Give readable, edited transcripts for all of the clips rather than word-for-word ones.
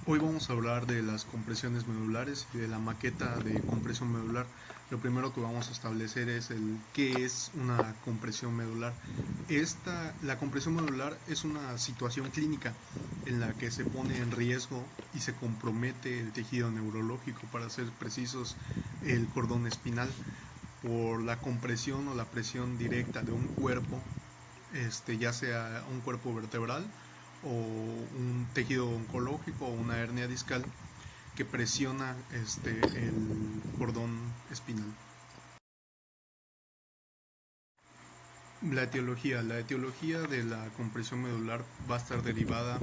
Hoy vamos a hablar de las compresiones medulares y de la maqueta de compresión medular. Lo primero que vamos a establecer es qué es una compresión medular. La compresión medular es una situación clínica en la que se pone en riesgo y se compromete el tejido neurológico, para ser precisos, el cordón espinal, por la compresión o la presión directa de un cuerpo, ya sea un cuerpo vertebral o un tejido oncológico o una hernia discal que presiona el cordón espinal. La etiología de la compresión medular va a estar derivada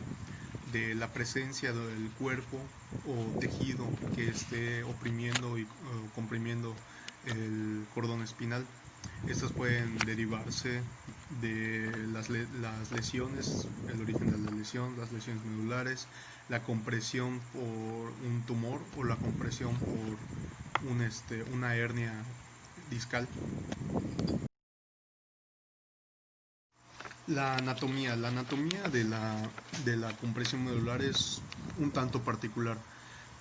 de la presencia del cuerpo o tejido que esté oprimiendo y comprimiendo el cordón espinal. Estas pueden derivarse de las lesiones, el origen de la lesión, las lesiones medulares, la compresión por un tumor o la compresión por una hernia discal. La anatomía de la compresión medular es un tanto particular,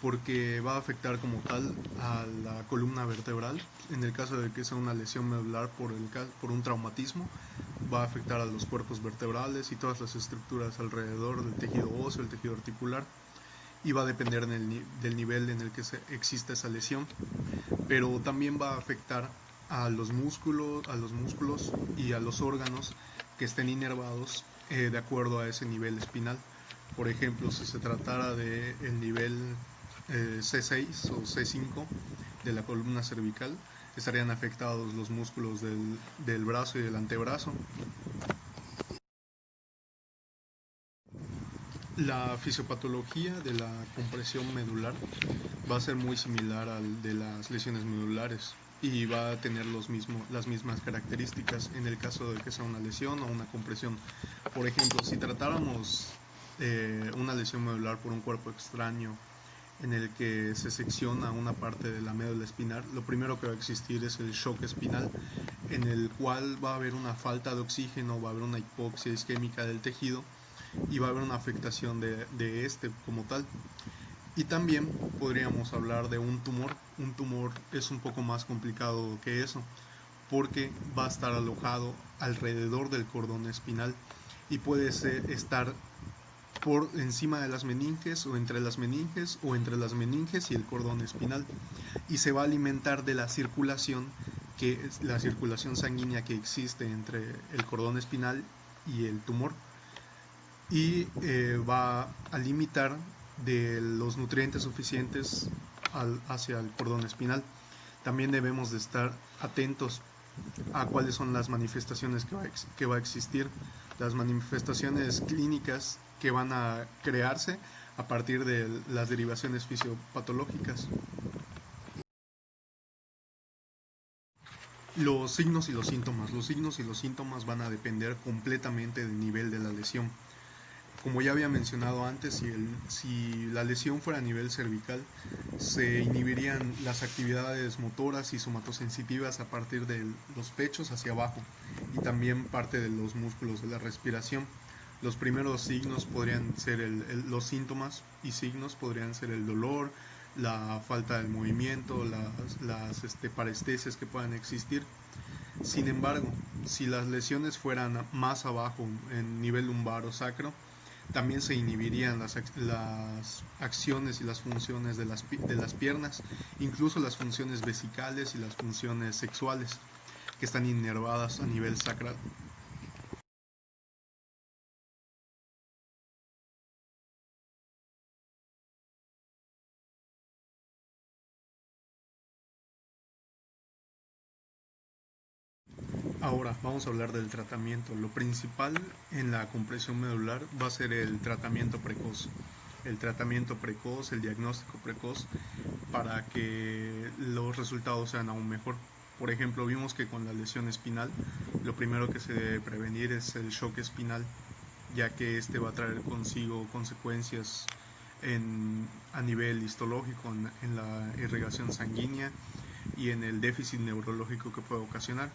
porque va a afectar como tal a la columna vertebral. En el caso de que sea una lesión medular por un traumatismo, va a afectar a los cuerpos vertebrales y todas las estructuras alrededor del tejido óseo, el tejido articular, y va a depender del nivel en el que exista esa lesión. Pero también va a afectar a los músculos y a los órganos que estén inervados de acuerdo a ese nivel espinal. Por ejemplo, si se tratara del nivel C6 o C5 de la columna cervical, estarían afectados los músculos del brazo y del antebrazo. La fisiopatología de la compresión medular va a ser muy similar al de las lesiones medulares y va a tener las mismas características en el caso de que sea una lesión o una compresión. Por ejemplo, si tratáramos una lesión medular por un cuerpo extraño en el que se secciona una parte de la médula espinal, lo primero que va a existir es el shock espinal, en el cual va a haber una falta de oxígeno, va a haber una hipoxia isquémica del tejido y va a haber una afectación de este como tal. Y también podríamos hablar de un tumor. Un tumor es un poco más complicado que eso, porque va a estar alojado alrededor del cordón espinal y puede estar por encima de las meninges o entre las meninges o entre las meninges y el cordón espinal, y se va a alimentar de la circulación sanguínea que existe entre el cordón espinal y el tumor, y va a limitar de los nutrientes suficientes hacia el cordón espinal. También debemos de estar atentos a cuáles son las manifestaciones que va a existir, las manifestaciones clínicas que van a crearse a partir de las derivaciones fisiopatológicas. Los signos y los síntomas. Los signos y los síntomas van a depender completamente del nivel de la lesión. Como ya había mencionado antes, si la lesión fuera a nivel cervical, se inhibirían las actividades motoras y somatosensitivas a partir de los pechos hacia abajo y también parte de los músculos de la respiración. Los primeros signos podrían ser los síntomas y signos podrían ser el dolor, la falta del movimiento, las parestesias que puedan existir. Sin embargo, si las lesiones fueran más abajo, en nivel lumbar o sacro, también se inhibirían las acciones y las funciones de las piernas, incluso las funciones vesicales y las funciones sexuales, que están inervadas a nivel sacral. Ahora vamos a hablar del tratamiento. Lo principal en la compresión medular va a ser el tratamiento precoz. El tratamiento precoz, el diagnóstico precoz, para que los resultados sean aún mejor. Por ejemplo, vimos que con la lesión espinal, lo primero que se debe prevenir es el shock espinal, ya que este va a traer consigo consecuencias a nivel histológico, en la irrigación sanguínea y en el déficit neurológico que puede ocasionar.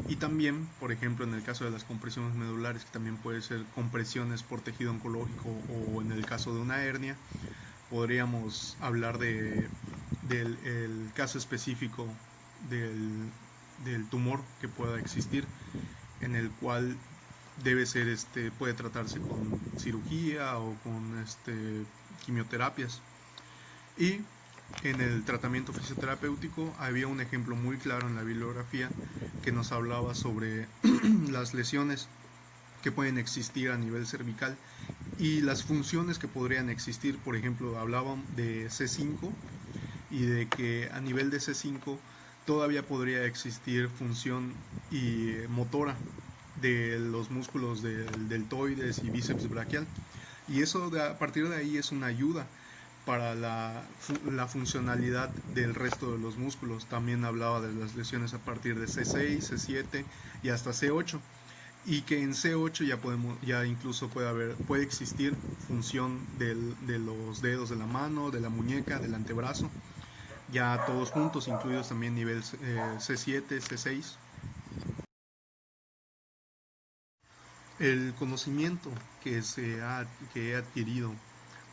Y también, por ejemplo, en el caso de las compresiones medulares, que también puede ser compresiones por tejido oncológico o en el caso de una hernia, podríamos hablar del el caso específico del tumor que pueda existir, en el cual puede tratarse con cirugía o con quimioterapias. Y en el tratamiento fisioterapéutico había un ejemplo muy claro en la bibliografía que nos hablaba sobre las lesiones que pueden existir a nivel cervical y las funciones que podrían existir. Por ejemplo, hablaban de C5 y de que a nivel de C5 todavía podría existir función y motora de los músculos del deltoides y bíceps braquial, y eso a partir de ahí es una ayuda para la funcionalidad del resto de los músculos. También hablaba de las lesiones a partir de C6, C7 y hasta C8, y que en C8 ya incluso puede existir función de los dedos de la mano, de la muñeca, del antebrazo, ya todos juntos, incluidos también nivel C7, C6. El conocimiento que he adquirido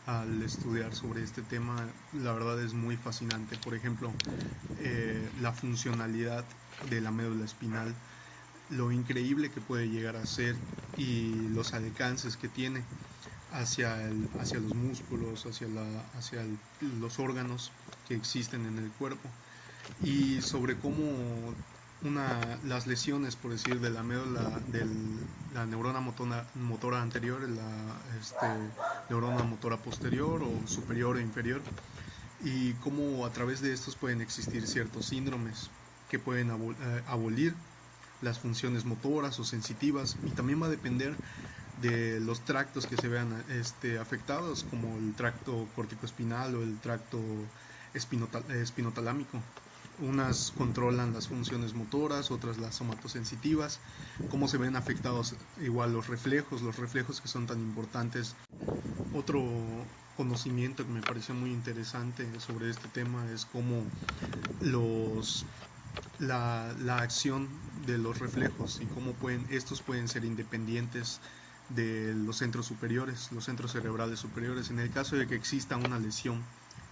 al estudiar sobre este tema, la verdad es muy fascinante. Por ejemplo, la funcionalidad de la médula espinal, lo increíble que puede llegar a ser y los alcances que tiene hacia los músculos, hacia los órganos que existen en el cuerpo, y sobre cómo las lesiones, por decir, de la médula, de la neurona motora anterior, neurona motora posterior o superior o inferior, y cómo a través de estos pueden existir ciertos síndromes que pueden abolir las funciones motoras o sensitivas, y también va a depender de los tractos que se vean afectados, como el tracto corticoespinal o el tracto espinotalámico. Unas controlan las funciones motoras, otras las somatosensitivas, cómo se ven afectados igual los reflejos que son tan importantes. Otro conocimiento que me pareció muy interesante sobre este tema es cómo la acción de los reflejos y cómo estos pueden ser independientes de los centros superiores, los centros cerebrales superiores. En el caso de que exista una lesión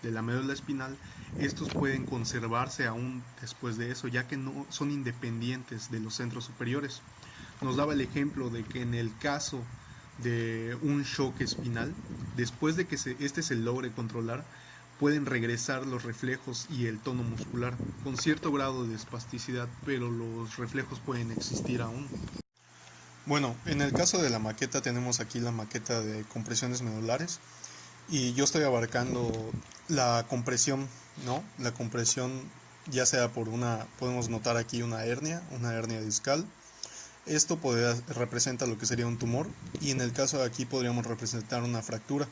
de la médula espinal, estos pueden conservarse aún después de eso, ya que no son independientes de los centros superiores. Nos daba el ejemplo de que en el caso de un shock espinal, después de que este se logre controlar, pueden regresar los reflejos y el tono muscular con cierto grado de espasticidad, pero los reflejos pueden existir aún. Bueno, en el caso de la maqueta tenemos aquí la maqueta de compresiones medulares, y yo estoy abarcando la compresión, ¿no? La compresión ya sea podemos notar aquí una hernia discal. Esto representa lo que sería un tumor, y en el caso de aquí podríamos representar una fractura,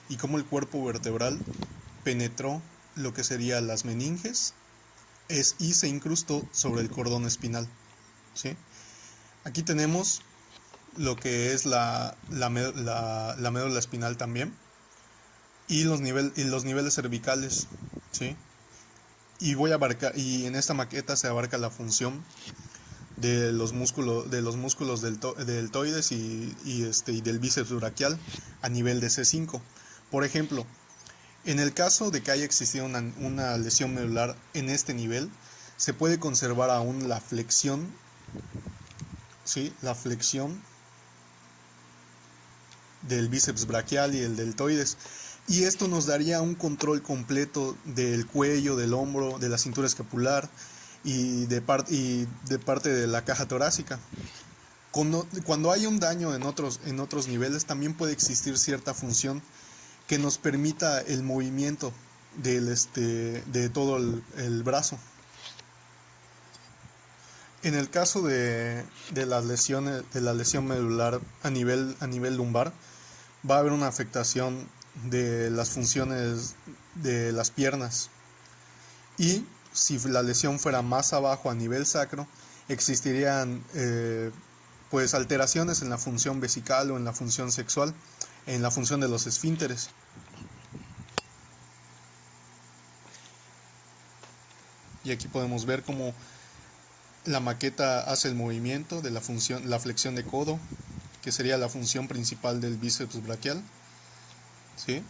y cómo el cuerpo vertebral penetró lo que serían las meninges y se incrustó sobre el cordón espinal, ¿sí? Aquí tenemos lo que es la médula espinal también, y los niveles cervicales, ¿sí? Y en esta maqueta se abarca la función de los músculos del deltoides y del bíceps braquial a nivel de C5. Por ejemplo, en el caso de que haya existido una lesión medular en este nivel, se puede conservar aún la flexión, ¿sí? La flexión del bíceps braquial y el deltoides, y esto nos daría un control completo del cuello, del hombro, de la cintura escapular y de parte de la caja torácica. Cuando hay un daño en otros niveles, también puede existir cierta función que nos permita el movimiento de todo el brazo. En el caso de la lesión medular a nivel lumbar, va a haber una afectación de las funciones de las piernas, y si la lesión fuera más abajo a nivel sacro, existirían alteraciones en la función vesical o en la función sexual, en la función de los esfínteres. Y aquí podemos ver cómo la maqueta hace el movimiento de la flexión de codo, que sería la función principal del bíceps braquial, ¿sí?